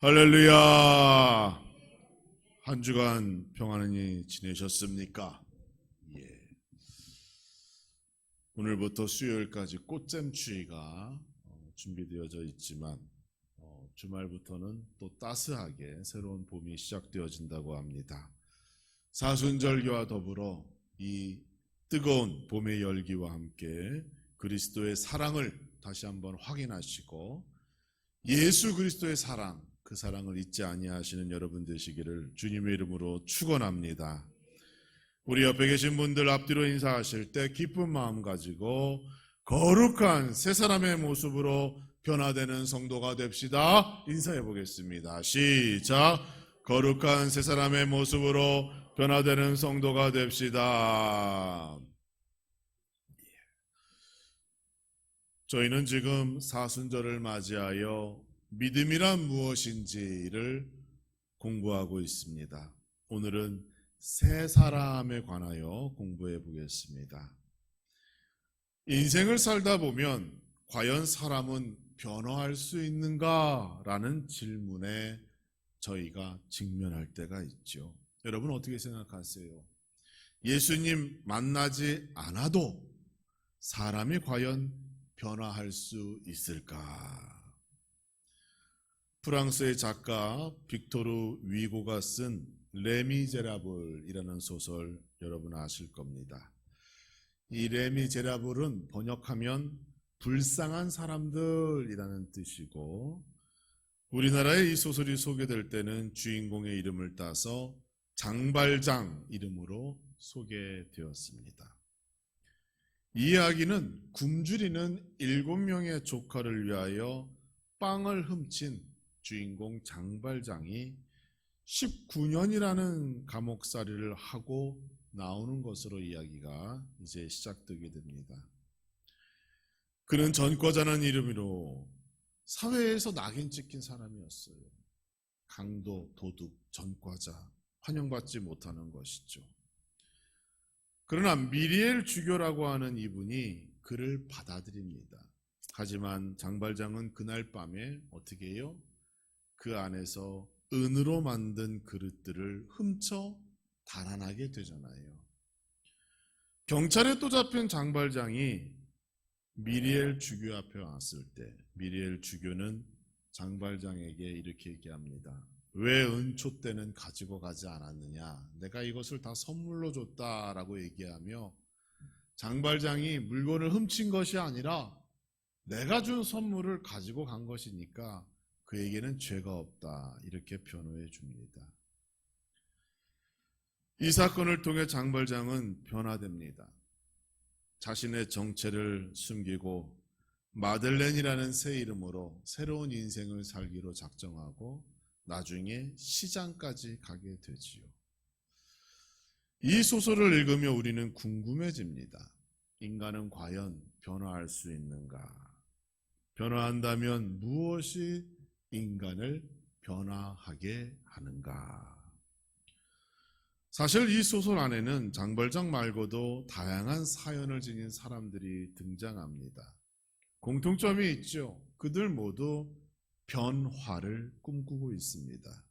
할렐루야. 한 주간 평안히 지내셨습니까? 예. 오늘부터 수요일까지 꽃잼추위가 준비되어져 있지만 주말부터는 또 따스하게 새로운 봄이 시작되어진다고 합니다. 사순절기와 더불어 이 뜨거운 봄의 열기와 함께 그리스도의 사랑을 다시 한번 확인하시고 예수 그리스도의 사랑, 그 사랑을 잊지 아니하시는 여러분 되시기를 주님의 이름으로 축원합니다. 우리 옆에 계신 분들 앞뒤로 인사하실 때 기쁜 마음 가지고 거룩한 새 사람의 모습으로 변화되는 성도가 됩시다. 인사해 보겠습니다. 시작. 거룩한 새 사람의 모습으로 변화되는 성도가 됩시다. 저희는 지금 사순절을 맞이하여 믿음이란 무엇인지를 공부하고 있습니다. 오늘은 새 사람에 관하여 공부해 보겠습니다. 인생을 살다 보면 과연 사람은 변화할 수 있는가라는 질문에 저희가 직면할 때가 있죠. 여러분 어떻게 생각하세요? 예수님 만나지 않아도 사람이 과연 변화할 수 있을까? 프랑스의 작가 빅토르 위고가 쓴 레미제라블이라는 소설 여러분 아실 겁니다. 이 레미제라블은 번역하면 불쌍한 사람들이라는 뜻이고, 우리나라에 이 소설이 소개될 때는 주인공의 이름을 따서 장발장 이름으로 소개되었습니다. 이 이야기는 굶주리는 7명의 조카를 위하여 빵을 훔친 주인공 장발장이 19년이라는 감옥살이를 하고 나오는 것으로 이야기가 이제 시작되게 됩니다. 그는 전과자는 이름으로 사회에서 낙인 찍힌 사람이었어요. 강도, 도둑, 전과자, 환영받지 못하는 것이죠. 그러나 미리엘 주교라고 하는 이분이 그를 받아들입니다. 하지만 장발장은 그날 밤에 어떻게 해요? 그 안에서 은으로 만든 그릇들을 훔쳐 달아나게 되잖아요. 경찰에 또 잡힌 장발장이 미리엘 주교 앞에 왔을 때 미리엘 주교는 장발장에게 이렇게 얘기합니다. 왜 은촛대는 가지고 가지 않았느냐? 내가 이것을 다 선물로 줬다라고 얘기하며 장발장이 물건을 훔친 것이 아니라 내가 준 선물을 가지고 간 것이니까 그에게는 죄가 없다, 이렇게 변호해 줍니다. 이 사건을 통해 장발장은 변화됩니다. 자신의 정체를 숨기고 마들렌이라는 새 이름으로 새로운 인생을 살기로 작정하고 나중에 시장까지 가게 되지요. 이 소설을 읽으며 우리는 궁금해집니다. 인간은 과연 변화할 수 있는가? 변화한다면 무엇이 인간을 변화하게 하는가? 사실 이 소설 안에는 장발장 말고도 다양한 사연을 지닌 사람들이 등장합니다. 공통점이 있죠. 그들 모두 변화를 꿈꾸고 있습니다.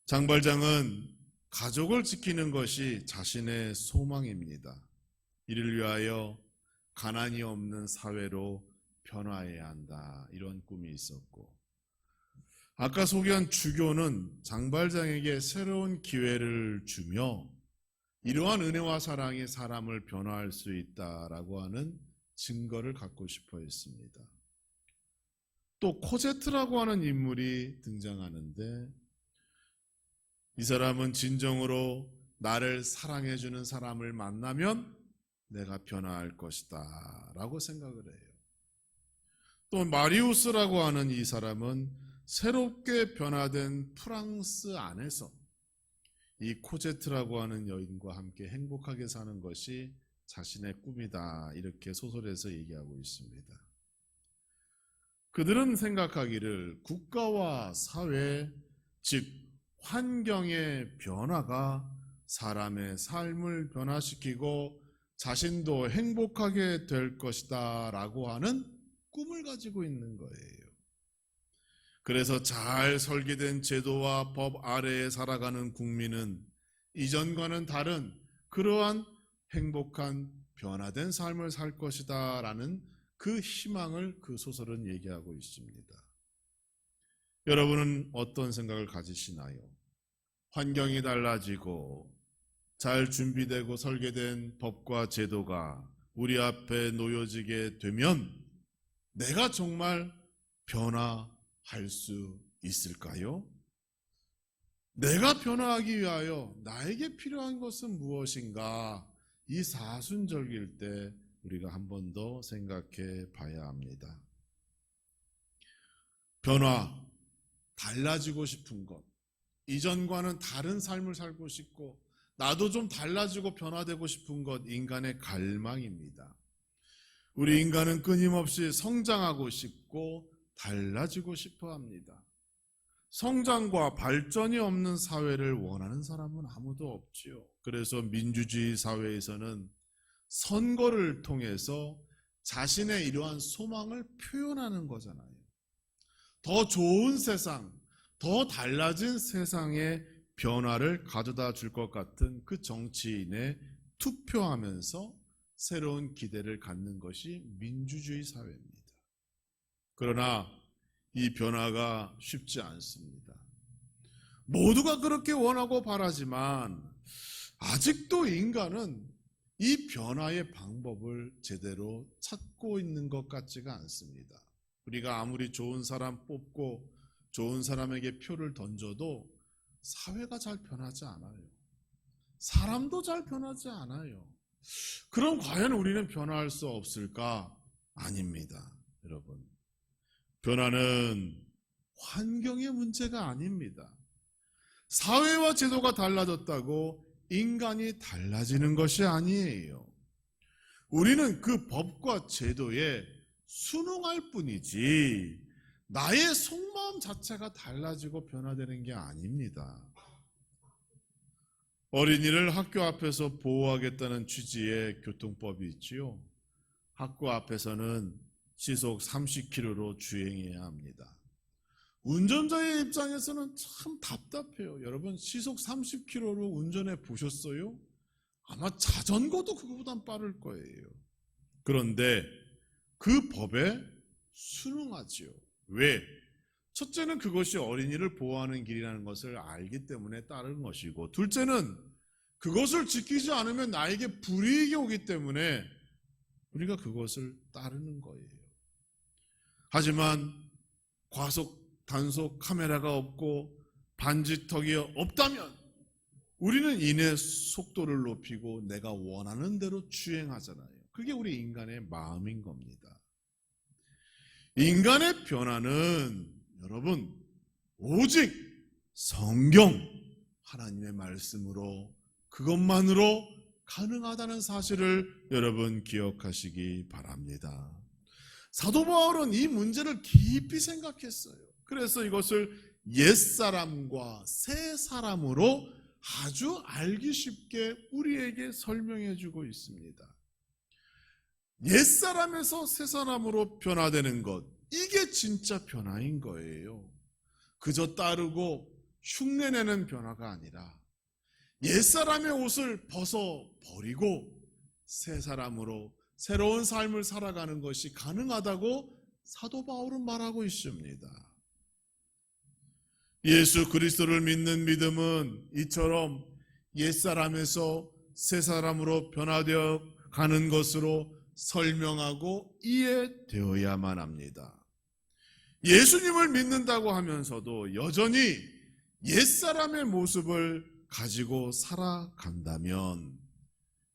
장발장은 가족을 지키는 것이 자신의 소망입니다. 이를 위하여 가난이 없는 사회로 변화해야 한다, 이런 꿈이 있었고, 아까 소개한 주교는 장발장에게 새로운 기회를 주며 이러한 은혜와 사랑이 사람을 변화할 수 있다라고 하는 증거를 갖고 싶어 했습니다. 또 코제트라고 하는 인물이 등장하는데, 이 사람은 진정으로 나를 사랑해주는 사람을 만나면 내가 변화할 것이다 라고 생각을 해요. 또 마리우스라고 하는 이 사람은 새롭게 변화된 프랑스 안에서 이 코제트라고 하는 여인과 함께 행복하게 사는 것이 자신의 꿈이다, 이렇게 소설에서 얘기하고 있습니다. 그들은 생각하기를 국가와 사회, 즉 환경의 변화가 사람의 삶을 변화시키고 자신도 행복하게 될 것이다 라고 하는 꿈을 가지고 있는 거예요. 그래서 잘 설계된 제도와 법 아래에 살아가는 국민은 이전과는 다른 그러한 행복한 변화된 삶을 살 것이다 라는 그 희망을 그 소설은 얘기하고 있습니다. 여러분은 어떤 생각을 가지시나요? 환경이 달라지고 잘 준비되고 설계된 법과 제도가 우리 앞에 놓여지게 되면 내가 정말 변화할 수 있을까요? 내가 변화하기 위하여 나에게 필요한 것은 무엇인가? 이 사순절기일 때 우리가 한 번 더 생각해 봐야 합니다. 변화, 달라지고 싶은 것, 이전과는 다른 삶을 살고 싶고 나도 좀 달라지고 변화되고 싶은 것, 인간의 갈망입니다. 우리 인간은 끊임없이 성장하고 싶고 달라지고 싶어 합니다. 성장과 발전이 없는 사회를 원하는 사람은 아무도 없지요. 그래서 민주주의 사회에서는 선거를 통해서 자신의 이러한 소망을 표현하는 거잖아요. 더 좋은 세상, 더 달라진 세상의 변화를 가져다 줄 것 같은 그 정치인에 투표하면서 새로운 기대를 갖는 것이 민주주의 사회입니다. 그러나 이 변화가 쉽지 않습니다. 모두가 그렇게 원하고 바라지만 아직도 인간은 이 변화의 방법을 제대로 찾고 있는 것 같지가 않습니다. 우리가 아무리 좋은 사람 뽑고 좋은 사람에게 표를 던져도 사회가 잘 변하지 않아요. 사람도 잘 변하지 않아요. 그럼 과연 우리는 변화할 수 없을까? 아닙니다, 여러분. 변화는 환경의 문제가 아닙니다. 사회와 제도가 달라졌다고 인간이 달라지는 것이 아니에요. 우리는 그 법과 제도에 순응할 뿐이지 나의 속마음 자체가 달라지고 변화되는 게 아닙니다. 어린이를 학교 앞에서 보호하겠다는 취지의 교통법이 있지요. 학교 앞에서는 시속 30km로 주행해야 합니다. 운전자의 입장에서는 참 답답해요. 여러분, 시속 30km로 운전해 보셨어요? 아마 자전거도 그거보단 빠를 거예요. 그런데 그 법에 순응하지요. 왜? 첫째는 그것이 어린이를 보호하는 길이라는 것을 알기 때문에 따른 것이고, 둘째는 그것을 지키지 않으면 나에게 불이익이 오기 때문에 우리가 그것을 따르는 거예요. 하지만 과속, 단속 카메라가 없고 반지턱이 없다면 우리는 이내 속도를 높이고 내가 원하는 대로 주행하잖아요. 그게 우리 인간의 마음인 겁니다. 인간의 변화는 여러분 오직 성경 하나님의 말씀으로 그것만으로 가능하다는 사실을 여러분 기억하시기 바랍니다. 사도 바울은 이 문제를 깊이 생각했어요. 그래서 이것을 옛사람과 새사람으로 아주 알기 쉽게 우리에게 설명해 주고 있습니다. 옛사람에서 새사람으로 변화되는 것, 이게 진짜 변화인 거예요. 그저 따르고 흉내내는 변화가 아니라 옛사람의 옷을 벗어버리고 새사람으로 새로운 삶을 살아가는 것이 가능하다고 사도 바울은 말하고 있습니다. 예수 그리스도를 믿는 믿음은 이처럼 옛사람에서 새사람으로 변화되어 가는 것으로 설명하고 이해되어야만 합니다. 예수님을 믿는다고 하면서도 여전히 옛사람의 모습을 가지고 살아간다면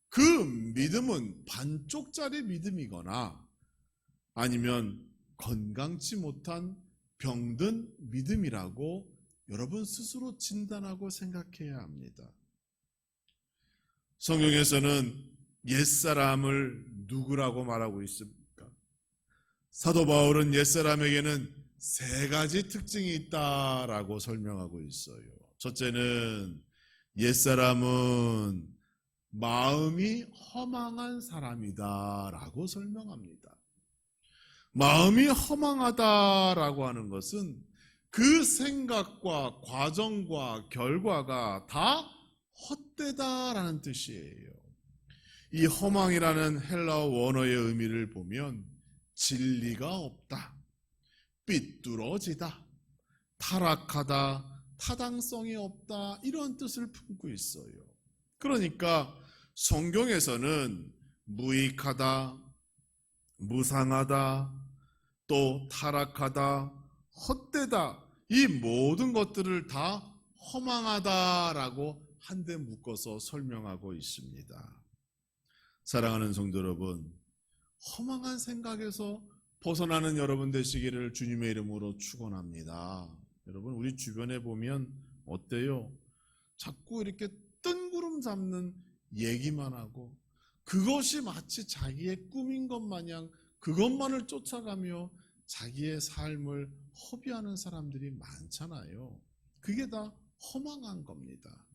그 믿음은 반쪽짜리 믿음이거나 아니면 건강치 못한 병든 믿음이라고 여러분 스스로 진단하고 생각해야 합니다. 성경에서는 옛사람을 누구라고 말하고 있습니까? 사도 바울은 옛사람에게는 세 가지 특징이 있다라고 설명하고 있어요. 첫째는 옛사람은 마음이 허망한 사람이다라고 설명합니다. 마음이 허망하다라고 하는 것은 그 생각과 과정과 결과가 다 헛되다라는 뜻이에요. 이 허망이라는 헬라어 원어의 의미를 보면 진리가 없다, 삐뚤어지다, 타락하다, 타당성이 없다, 이런 뜻을 품고 있어요. 그러니까 성경에서는 무익하다, 무상하다, 또 타락하다, 헛되다, 이 모든 것들을 다 허망하다라고 한데 묶어서 설명하고 있습니다. 사랑하는 성도 여러분, 허망한 생각에서 벗어나는 여러분 되시기를 주님의 이름으로 축원합니다. 여러분, 우리 주변에 보면 어때요? 자꾸 이렇게 뜬구름 잡는 얘기만 하고 그것이 마치 자기의 꿈인 것 마냥 그것만을 쫓아가며 자기의 삶을 허비하는 사람들이 많잖아요. 그게 다 허망한 겁니다.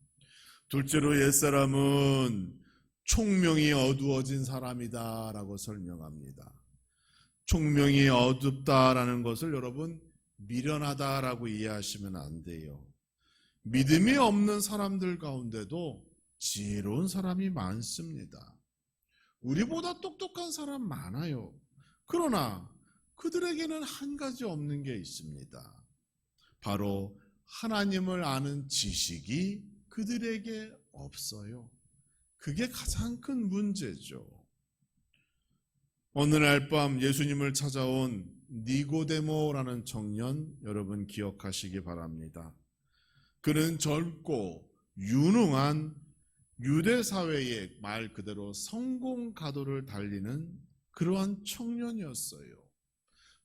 둘째로 옛사람은 총명이 어두워진 사람이다 라고 설명합니다. 총명이 어둡다라는 것을 여러분 미련하다라고 이해하시면 안 돼요. 믿음이 없는 사람들 가운데도 지혜로운 사람이 많습니다. 우리보다 똑똑한 사람 많아요. 그러나 그들에게는 한 가지 없는 게 있습니다. 바로 하나님을 아는 지식이 그들에게 없어요. 그게 가장 큰 문제죠. 어느 날 밤 예수님을 찾아온 니고데모라는 청년, 여러분 기억하시기 바랍니다. 그는 젊고 유능한 유대 사회의 말 그대로 성공 가도를 달리는 그러한 청년이었어요.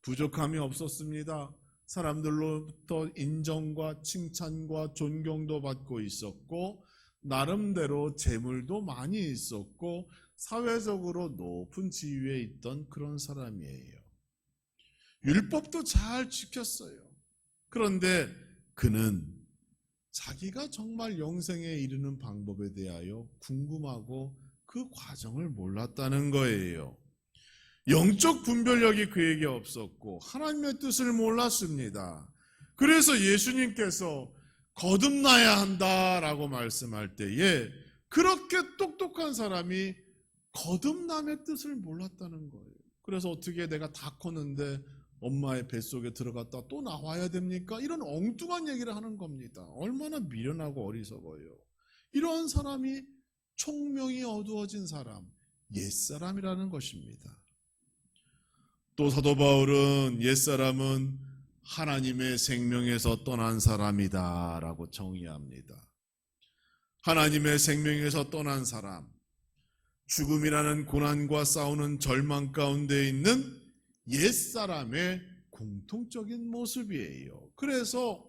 부족함이 없었습니다. 사람들로부터 인정과 칭찬과 존경도 받고 있었고 나름대로 재물도 많이 있었고 사회적으로 높은 지위에 있던 그런 사람이에요. 율법도 잘 지켰어요. 그런데 그는 자기가 정말 영생에 이르는 방법에 대하여 궁금하고 그 과정을 몰랐다는 거예요. 영적 분별력이 그에게 없었고 하나님의 뜻을 몰랐습니다. 그래서 예수님께서 거듭나야 한다라고 말씀할 때에 그렇게 똑똑한 사람이 거듭남의 뜻을 몰랐다는 거예요. 그래서 어떻게 내가 다 컸는데 엄마의 뱃속에 들어갔다 또 나와야 됩니까? 이런 엉뚱한 얘기를 하는 겁니다. 얼마나 미련하고 어리석어요. 이런 사람이 총명이 어두워진 사람, 옛사람이라는 것입니다. 또 사도 바울은 옛사람은 하나님의 생명에서 떠난 사람이다 라고 정의합니다. 하나님의 생명에서 떠난 사람, 죽음이라는 고난과 싸우는 절망 가운데 있는 옛사람의 공통적인 모습이에요. 그래서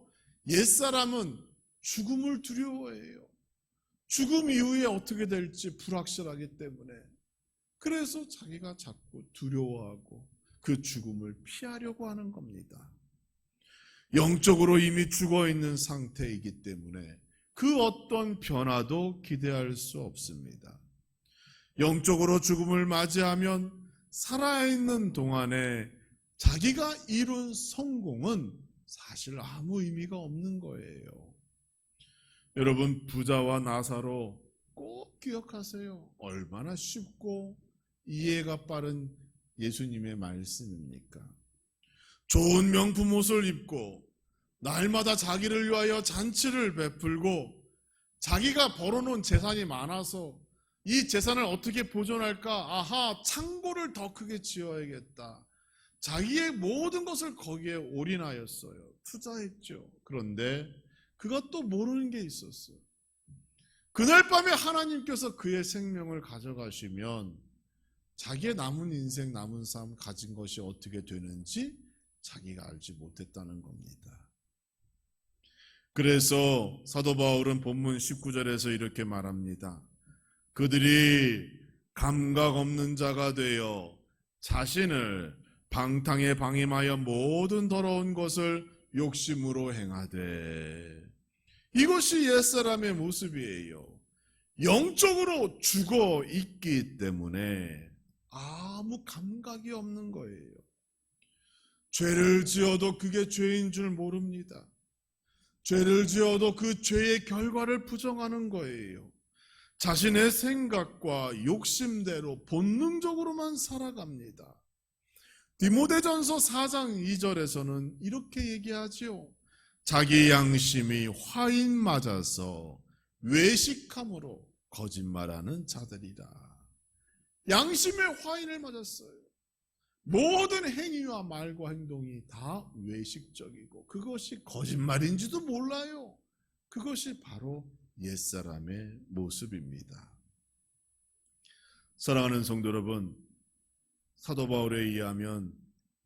옛사람은 죽음을 두려워해요. 죽음 이후에 어떻게 될지 불확실하기 때문에 그래서 자기가 자꾸 두려워하고 그 죽음을 피하려고 하는 겁니다. 영적으로 이미 죽어있는 상태이기 때문에 그 어떤 변화도 기대할 수 없습니다. 영적으로 죽음을 맞이하면 살아있는 동안에 자기가 이룬 성공은 사실 아무 의미가 없는 거예요. 여러분, 부자와 나사로 꼭 기억하세요. 얼마나 쉽고 이해가 빠른 예수님의 말씀입니까? 좋은 명품 옷을 입고 날마다 자기를 위하여 잔치를 베풀고 자기가 벌어놓은 재산이 많아서 이 재산을 어떻게 보존할까? 아하, 창고를 더 크게 지어야겠다. 자기의 모든 것을 거기에 올인하였어요. 투자했죠. 그런데 그것도 모르는 게 있었어요. 그날 밤에 하나님께서 그의 생명을 가져가시면 자기의 남은 인생, 남은 삶 가진 것이 어떻게 되는지 자기가 알지 못했다는 겁니다. 그래서 사도 바울은 본문 19절에서 이렇게 말합니다. 그들이 감각 없는 자가 되어 자신을 방탕에 방임하여 모든 더러운 것을 욕심으로 행하되, 이것이 옛사람의 모습이에요. 영적으로 죽어 있기 때문에 아무 감각이 없는 거예요. 죄를 지어도 그게 죄인 줄 모릅니다. 죄를 지어도 그 죄의 결과를 부정하는 거예요. 자신의 생각과 욕심대로 본능적으로만 살아갑니다. 디모데전서 4장 2절에서는 이렇게 얘기하지요. 자기 양심이 화인 맞아서 외식함으로 거짓말하는 자들이라. 양심의 화인을 맞았어요. 모든 행위와 말과 행동이 다 외식적이고 그것이 거짓말인지도 몰라요. 그것이 바로 옛사람의 모습입니다. 사랑하는 성도 여러분, 사도 바울에 의하면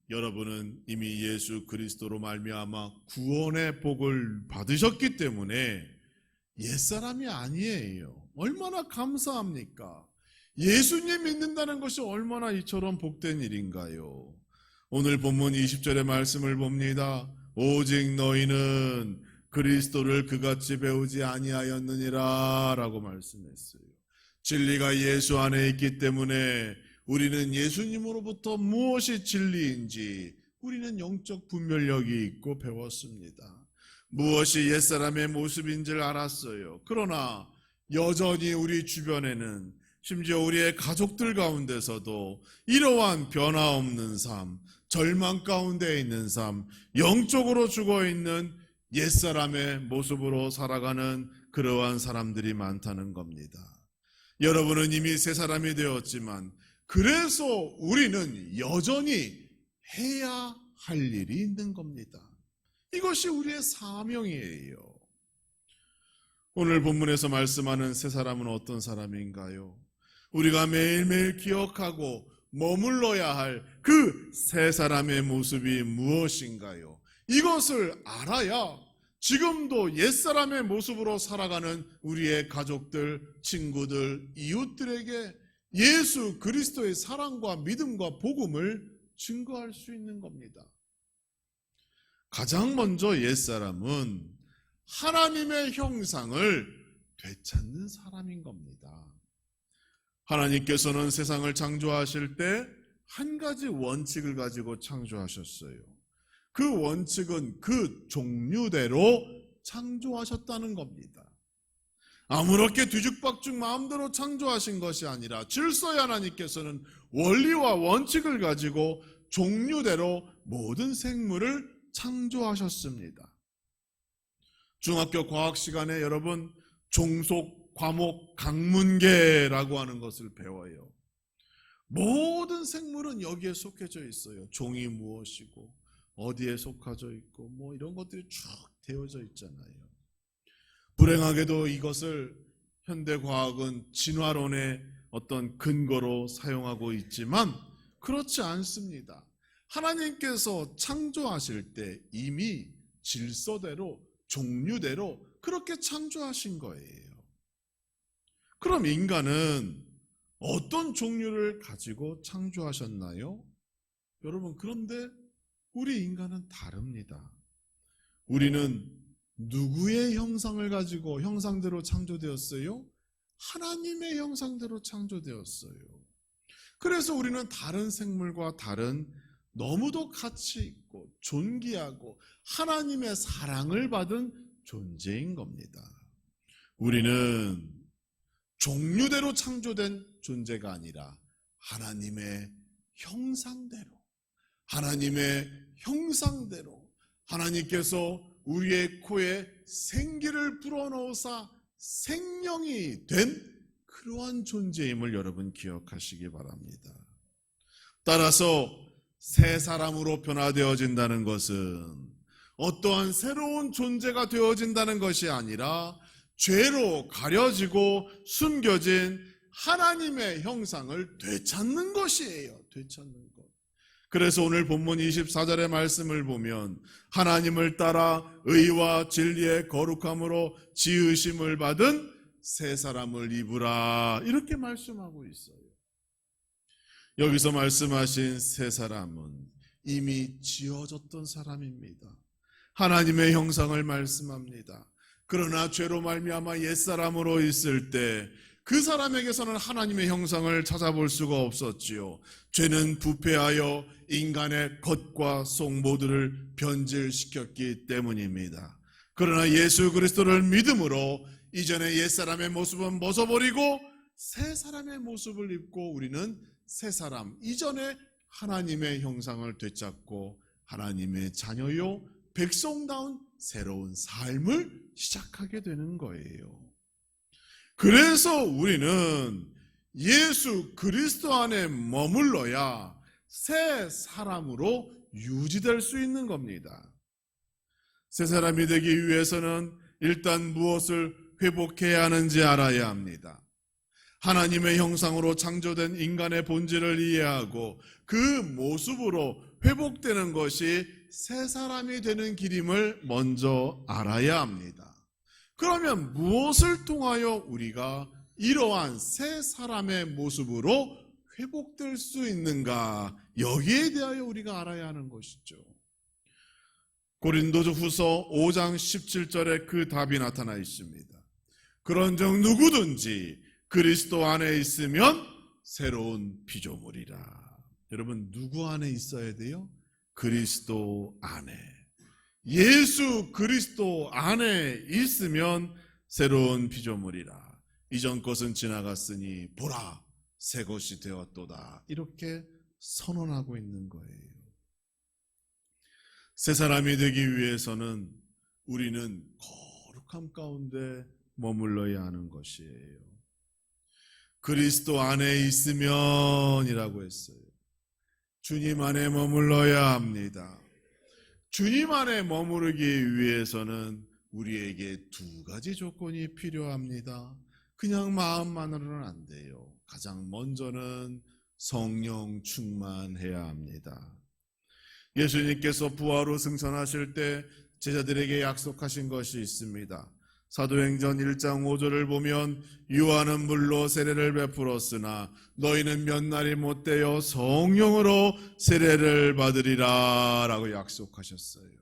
여러분은 이미 예수 그리스도로 말미암아 구원의 복을 받으셨기 때문에 옛사람이 아니에요. 얼마나 감사합니까? 예수님 믿는다는 것이 얼마나 이처럼 복된 일인가요? 오늘 본문 20절의 말씀을 봅니다. 오직 너희는 그리스도를 그같이 배우지 아니하였느니라 라고 말씀했어요. 진리가 예수 안에 있기 때문에 우리는 예수님으로부터 무엇이 진리인지 우리는 영적 분별력이 있고 배웠습니다. 무엇이 옛사람의 모습인지를 알았어요. 그러나 여전히 우리 주변에는 심지어 우리의 가족들 가운데서도 이러한 변화없는 삶, 절망 가운데 있는 삶, 영적으로 죽어있는 옛사람의 모습으로 살아가는 그러한 사람들이 많다는 겁니다. 여러분은 이미 새 사람이 되었지만 그래서 우리는 여전히 해야 할 일이 있는 겁니다. 이것이 우리의 사명이에요. 오늘 본문에서 말씀하는 새 사람은 어떤 사람인가요? 우리가 매일매일 기억하고 머물러야 할 그 새 사람의 모습이 무엇인가요? 이것을 알아야 지금도 옛사람의 모습으로 살아가는 우리의 가족들, 친구들, 이웃들에게 예수 그리스도의 사랑과 믿음과 복음을 증거할 수 있는 겁니다. 가장 먼저 옛사람은 하나님의 형상을 되찾는 사람인 겁니다. 하나님께서는 세상을 창조하실 때 한 가지 원칙을 가지고 창조하셨어요. 그 원칙은 그 종류대로 창조하셨다는 겁니다. 아무렇게 뒤죽박죽 마음대로 창조하신 것이 아니라 질서의 하나님께서는 원리와 원칙을 가지고 종류대로 모든 생물을 창조하셨습니다. 중학교 과학 시간에 여러분 종속, 과목, 강문계라고 하는 것을 배워요. 모든 생물은 여기에 속해져 있어요. 종이 무엇이고 어디에 속하져 있고 뭐 이런 것들이 쭉 되어져 있잖아요. 불행하게도 이것을 현대과학은 진화론의 어떤 근거로 사용하고 있지만 그렇지 않습니다. 하나님께서 창조하실 때 이미 질서대로 종류대로 그렇게 창조하신 거예요. 그럼 인간은 어떤 종류를 가지고 창조하셨나요? 여러분, 그런데 우리 인간은 다릅니다. 우리는 누구의 형상을 가지고 형상대로 창조되었어요? 하나님의 형상대로 창조되었어요. 그래서 우리는 다른 생물과 다른 너무도 가치 있고 존귀하고 하나님의 사랑을 받은 존재인 겁니다. 우리는 종류대로 창조된 존재가 아니라 하나님의 형상대로, 하나님의 형상대로 하나님께서 우리의 코에 생기를 불어넣으사 생명이 된 그러한 존재임을 여러분 기억하시기 바랍니다. 따라서 새 사람으로 변화되어진다는 것은 어떠한 새로운 존재가 되어진다는 것이 아니라 죄로 가려지고 숨겨진 하나님의 형상을 되찾는 것이에요. 되찾는 것. 그래서 오늘 본문 24절의 말씀을 보면 하나님을 따라 의와 진리의 거룩함으로 지으심을 받은 새 사람을 입으라 이렇게 말씀하고 있어요. 여기서 말씀하신 새 사람은 이미 지어졌던 사람입니다. 하나님의 형상을 말씀합니다. 그러나 죄로 말미암아 옛사람으로 있을 때 그 사람에게서는 하나님의 형상을 찾아볼 수가 없었지요. 죄는 부패하여 인간의 겉과 속 모두를 변질시켰기 때문입니다. 그러나 예수 그리스도를 믿음으로 이전의 옛사람의 모습은 벗어버리고 새 사람의 모습을 입고 우리는 새 사람, 이전에 하나님의 형상을 되찾고 하나님의 자녀요 백성다운 새로운 삶을 시작하게 되는 거예요. 그래서 우리는 예수 그리스도 안에 머물러야 새 사람으로 유지될 수 있는 겁니다. 새 사람이 되기 위해서는 일단 무엇을 회복해야 하는지 알아야 합니다. 하나님의 형상으로 창조된 인간의 본질을 이해하고 그 모습으로 회복되는 것이 새 사람이 되는 길임을 먼저 알아야 합니다. 그러면 무엇을 통하여 우리가 이러한 새 사람의 모습으로 회복될 수 있는가? 여기에 대하여 우리가 알아야 하는 것이죠. 고린도후서 5장 17절에 그 답이 나타나 있습니다. 그런즉 누구든지 그리스도 안에 있으면 새로운 피조물이라. 여러분, 누구 안에 있어야 돼요? 그리스도 안에. 예수 그리스도 안에 있으면 새로운 피조물이라. 이전 것은 지나갔으니 보라 새 것이 되었도다. 이렇게 선언하고 있는 거예요. 새 사람이 되기 위해서는 우리는 거룩함 가운데 머물러야 하는 것이에요. 그리스도 안에 있으면이라고 했어요. 주님 안에 머물러야 합니다. 주님 안에 머무르기 위해서는 우리에게 두 가지 조건이 필요합니다. 그냥 마음만으로는 안 돼요. 가장 먼저는 성령 충만해야 합니다. 예수님께서 부활 후 승천하실 때 제자들에게 약속하신 것이 있습니다. 사도행전 1장 5절을 보면 요한은 물로 세례를 베풀었으나 너희는 몇 날이 못되어 성령으로 세례를 받으리라 라고 약속하셨어요.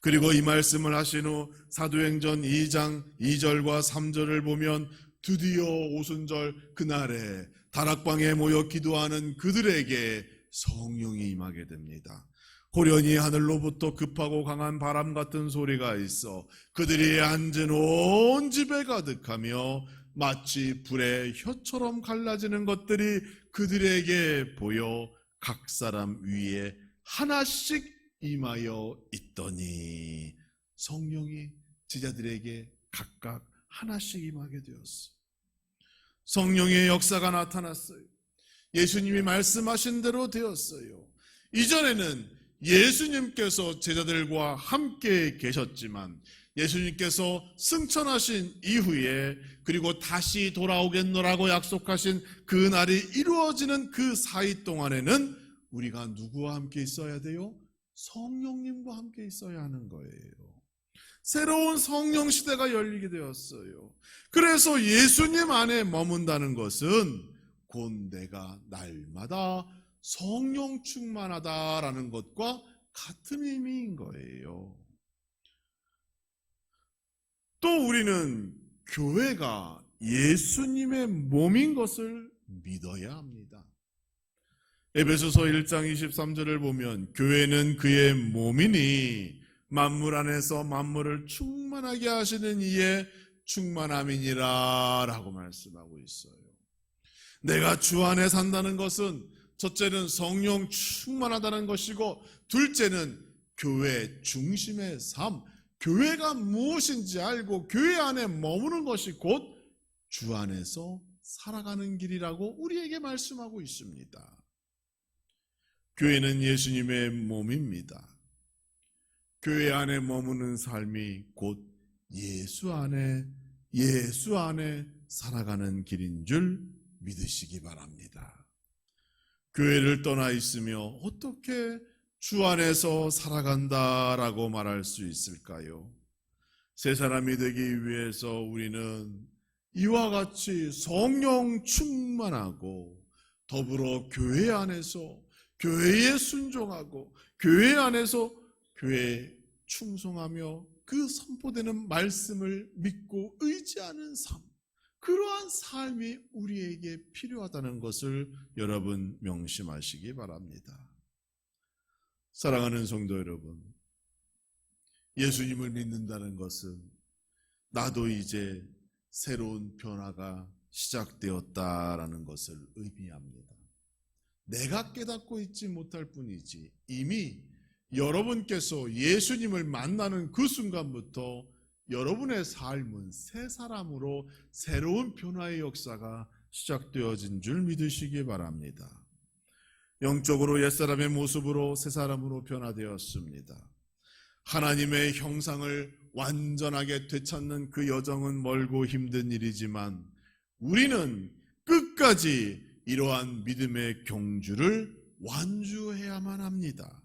그리고 이 말씀을 하신 후 사도행전 2장 2절과 3절을 보면 드디어 오순절 그날에 다락방에 모여 기도하는 그들에게 성령이 임하게 됩니다. 호련히 하늘로부터 급하고 강한 바람 같은 소리가 있어 그들이 앉은 온 집에 가득하며 마치 불의 혀처럼 갈라지는 것들이 그들에게 보여 각 사람 위에 하나씩 임하여 있더니 성령이 제자들에게 각각 하나씩 임하게 되었어요. 성령의 역사가 나타났어요. 예수님이 말씀하신 대로 되었어요. 이전에는 예수님께서 제자들과 함께 계셨지만 예수님께서 승천하신 이후에 그리고 다시 돌아오겠노라고 약속하신 그 날이 이루어지는 그 사이 동안에는 우리가 누구와 함께 있어야 돼요? 성령님과 함께 있어야 하는 거예요. 새로운 성령 시대가 열리게 되었어요. 그래서 예수님 안에 머문다는 것은 곧 내가 날마다 성령 충만하다라는 것과 같은 의미인 거예요. 또 우리는 교회가 예수님의 몸인 것을 믿어야 합니다. 에베소서 1장 23절을 보면 교회는 그의 몸이니 만물 안에서 만물을 충만하게 하시는 이의 충만함이니라 라고 말씀하고 있어요. 내가 주 안에 산다는 것은 첫째는 성령 충만하다는 것이고 둘째는 교회 중심의 삶, 교회가 무엇인지 알고 교회 안에 머무는 것이 곧 주 안에서 살아가는 길이라고 우리에게 말씀하고 있습니다. 교회는 예수님의 몸입니다. 교회 안에 머무는 삶이 곧 예수 안에 살아가는 길인 줄 믿으시기 바랍니다. 교회를 떠나 있으며 어떻게 주 안에서 살아간다라고 말할 수 있을까요? 새 사람이 되기 위해서 우리는 이와 같이 성령 충만하고 더불어 교회 안에서 교회에 순종하고 교회 안에서 교회에 충성하며 그 선포되는 말씀을 믿고 의지하는 삶, 그러한 삶이 우리에게 필요하다는 것을 여러분 명심하시기 바랍니다. 사랑하는 성도 여러분, 예수님을 믿는다는 것은 나도 이제 새로운 변화가 시작되었다라는 것을 의미합니다. 내가 깨닫고 있지 못할 뿐이지 이미 여러분께서 예수님을 만나는 그 순간부터 여러분의 삶은 새 사람으로 새로운 변화의 역사가 시작되어진 줄 믿으시기 바랍니다. 영적으로 옛사람의 모습으로 새 사람으로 변화되었습니다. 하나님의 형상을 완전하게 되찾는 그 여정은 멀고 힘든 일이지만 우리는 끝까지 이러한 믿음의 경주를 완주해야만 합니다.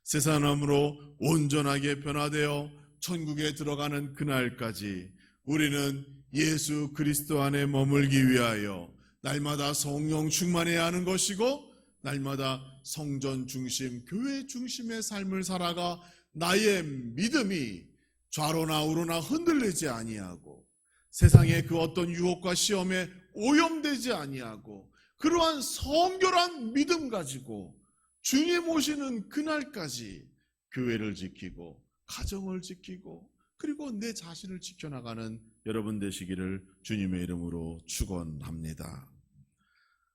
새 사람으로 온전하게 변화되어 천국에 들어가는 그날까지 우리는 예수 그리스도 안에 머물기 위하여 날마다 성령 충만해야 하는 것이고 날마다 성전 중심, 교회 중심의 삶을 살아가 나의 믿음이 좌로나 우로나 흔들리지 아니하고 세상의 그 어떤 유혹과 시험에 오염되지 아니하고 그러한 성결한 믿음 가지고 주님 오시는 그날까지 교회를 지키고 가정을 지키고 그리고 내 자신을 지켜나가는 여러분 되시기를 주님의 이름으로 축원합니다.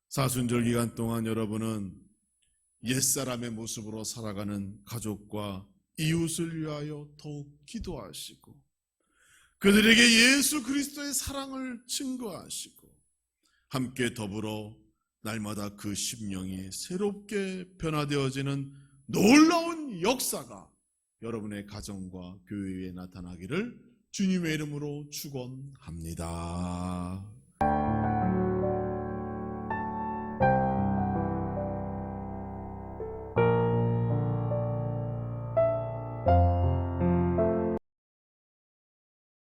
사순절 기간 동안 여러분은 옛사람의 모습으로 살아가는 가족과 이웃을 위하여 더욱 기도하시고 그들에게 예수 그리스도의 사랑을 증거하시고 함께 더불어 날마다 그 심령이 새롭게 변화되어지는 놀라운 역사가 여러분의 가정과 교회에 나타나기를 주님의 이름으로 축원합니다.